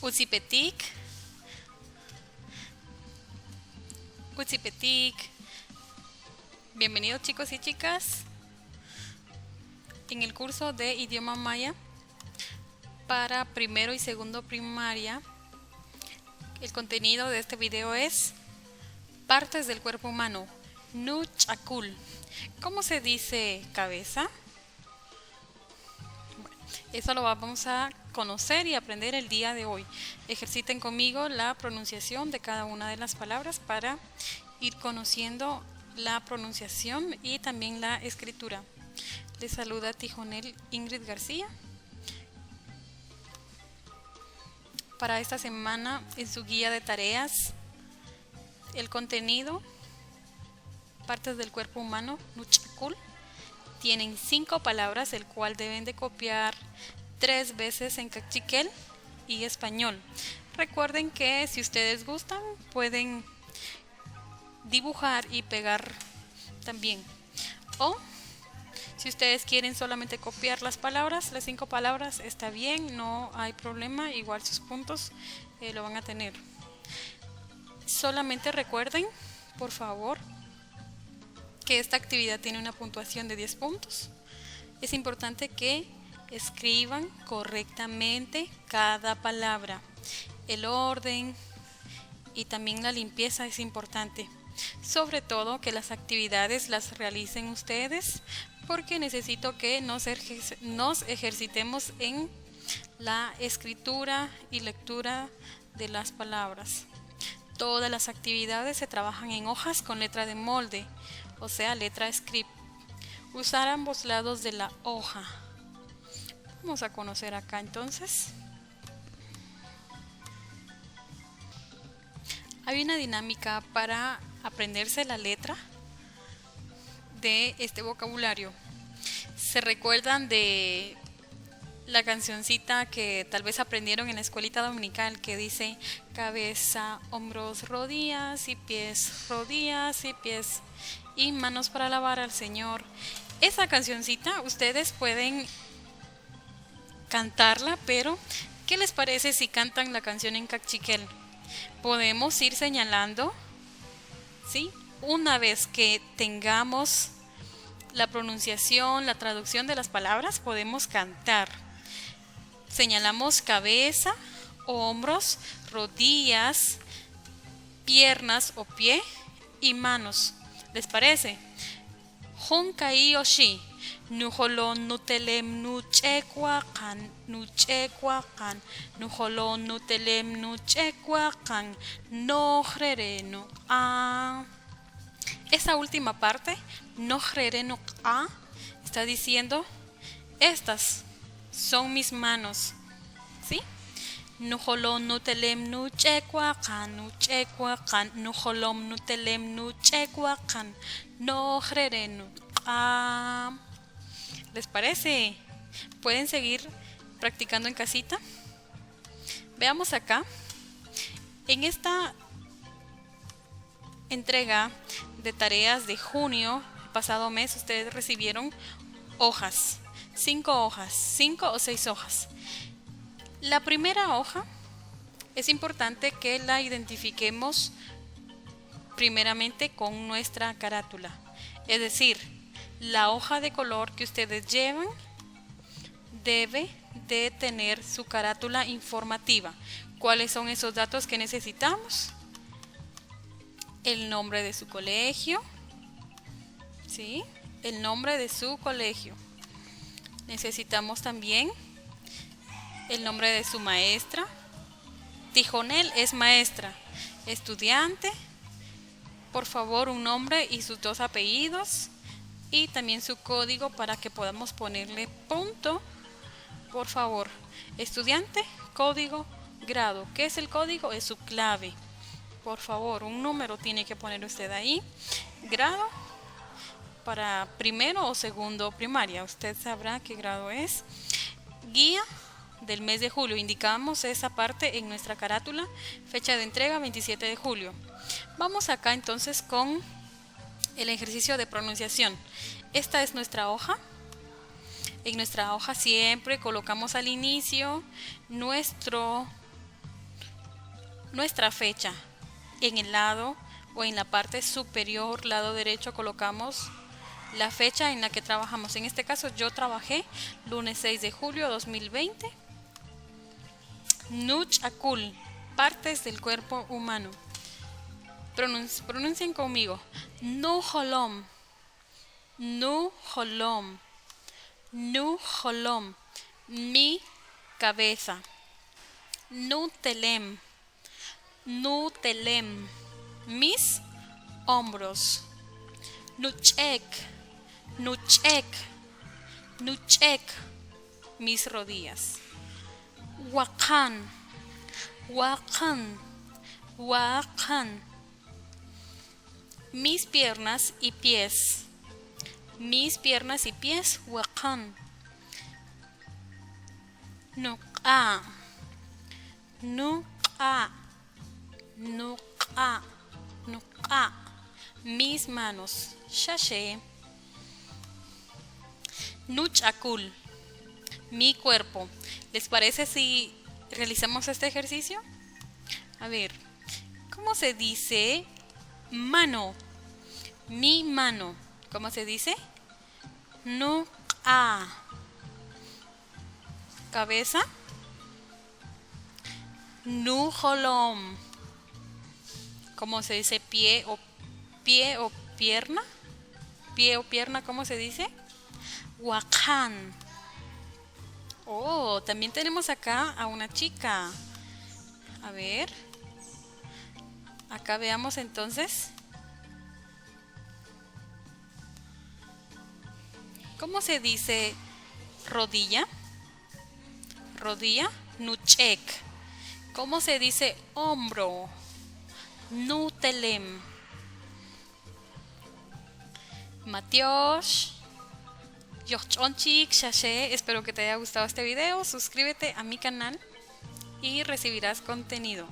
Utsipetik, Utsipetik. Bienvenidos chicos y chicas en el curso de idioma maya para primero y segundo primaria. El contenido de este video es partes del cuerpo humano, nuchakul. ¿Cómo se dice cabeza? Bueno, eso lo vamos a conocer y aprender el día de hoy. Ejerciten conmigo la pronunciación de cada una de las palabras para ir conociendo la pronunciación y también la escritura. Les saluda Tijonel Ingrid García. Para esta semana en su guía de tareas, el contenido, partes del cuerpo humano, nuchakul, tienen 5 palabras, el cual deben de copiar 3 veces en cachiquel y español. Recuerden que si ustedes gustan pueden dibujar y pegar también, o si ustedes quieren solamente copiar las palabras, las 5 palabras, está bien, no hay problema, igual sus puntos lo van a tener. Solamente recuerden, por favor, que esta actividad tiene una puntuación de 10 puntos. Es importante que escriban correctamente cada palabra. El orden y también la limpieza es importante. Sobre todo que las actividades las realicen ustedes, porque necesito que nos ejercitemos en la escritura y lectura de las palabras. Todas las actividades se trabajan en hojas con letra de molde, o sea, letra script. Usar ambos lados de la hoja. Vamos a conocer acá entonces. Hay una dinámica para aprenderse la letra de este vocabulario. ¿Se recuerdan de la cancioncita que tal vez aprendieron en la escuelita dominical que dice cabeza, hombros, rodillas y pies y manos para alabar al Señor? Esa cancioncita ustedes pueden cantarla, pero ¿qué les parece si cantan la canción en cachiquel? Podemos ir señalando, ¿sí? Una vez que tengamos la pronunciación, la traducción de las palabras, podemos cantar. Señalamos cabeza, hombros, rodillas, piernas o pie y manos. ¿Les parece? Honkai Yoshi. Nuholon nutelem nuchekwakan, nuchekwakan, nuholon nutelem nuchekwakan, nohrereno a. Esa última parte, nohrereno a, está diciendo, estas son mis manos, ¿sí? Nuholon nutelem nuchekwakan, nuchekwakan, nuholom nutelem nuchekwakan, nohrereno a. ¿Les parece? ¿Pueden seguir practicando en casita? Veamos acá. En esta entrega de tareas de junio, pasado mes, ustedes recibieron hojas. 5 hojas, 5 o 6 hojas. La primera hoja es importante que la identifiquemos primeramente con nuestra carátula. Es decir, la hoja de color que ustedes llevan debe de tener su carátula informativa. ¿Cuáles son esos datos que necesitamos? El nombre de su colegio, ¿sí? El nombre de su colegio. Necesitamos también el nombre de su maestra. Tijonel es maestra. Estudiante, por favor, un nombre y sus 2 apellidos. Y también su código para que podamos ponerle punto, por favor. Estudiante, código, grado. ¿Qué es el código? Es su clave. Por favor, un número tiene que poner usted ahí. Grado para primero o segundo primaria. Usted sabrá qué grado es. Guía del mes de julio. Indicamos esa parte en nuestra carátula. Fecha de entrega 27 de julio. Vamos acá entonces con el ejercicio de pronunciación. Esta es nuestra hoja. En nuestra hoja siempre colocamos al inicio nuestro nuestra fecha. En el lado o en la parte superior, lado derecho, colocamos la fecha en la que trabajamos. En este caso yo trabajé lunes 6 de julio 2020. Nuch Akul, partes del cuerpo humano. Pronuncien conmigo. Nu Holom. Nu Holom. Nu Holom. Mi cabeza. Nu Telem. Nu Telem. Mis hombros. Nuchek. Nuchek. Nuchek. Mis rodillas. Wakan. Wakan. Wakan. Mis piernas y pies. Mis piernas y pies. Wakan. Nuqa. Nuqa. Nuqa. Nuqa. Mis manos. Shashe. Nuchakul. Mi cuerpo. ¿Les parece si realizamos este ejercicio? A ver, ¿cómo se dice mano? Mi mano. ¿Cómo se dice? Nuqa. Cabeza. Nuholom. ¿Cómo se dice pie o pierna? Pie o pierna, ¿cómo se dice? Wakan. Oh, también tenemos acá a una chica. A ver. Acá veamos entonces. ¿Cómo se dice rodilla? Rodilla. Nuchek. ¿Cómo se dice hombro? Nutelem. Matiosh. Yochonchik, Shashe. Espero que te haya gustado este video. Suscríbete a mi canal y recibirás contenido.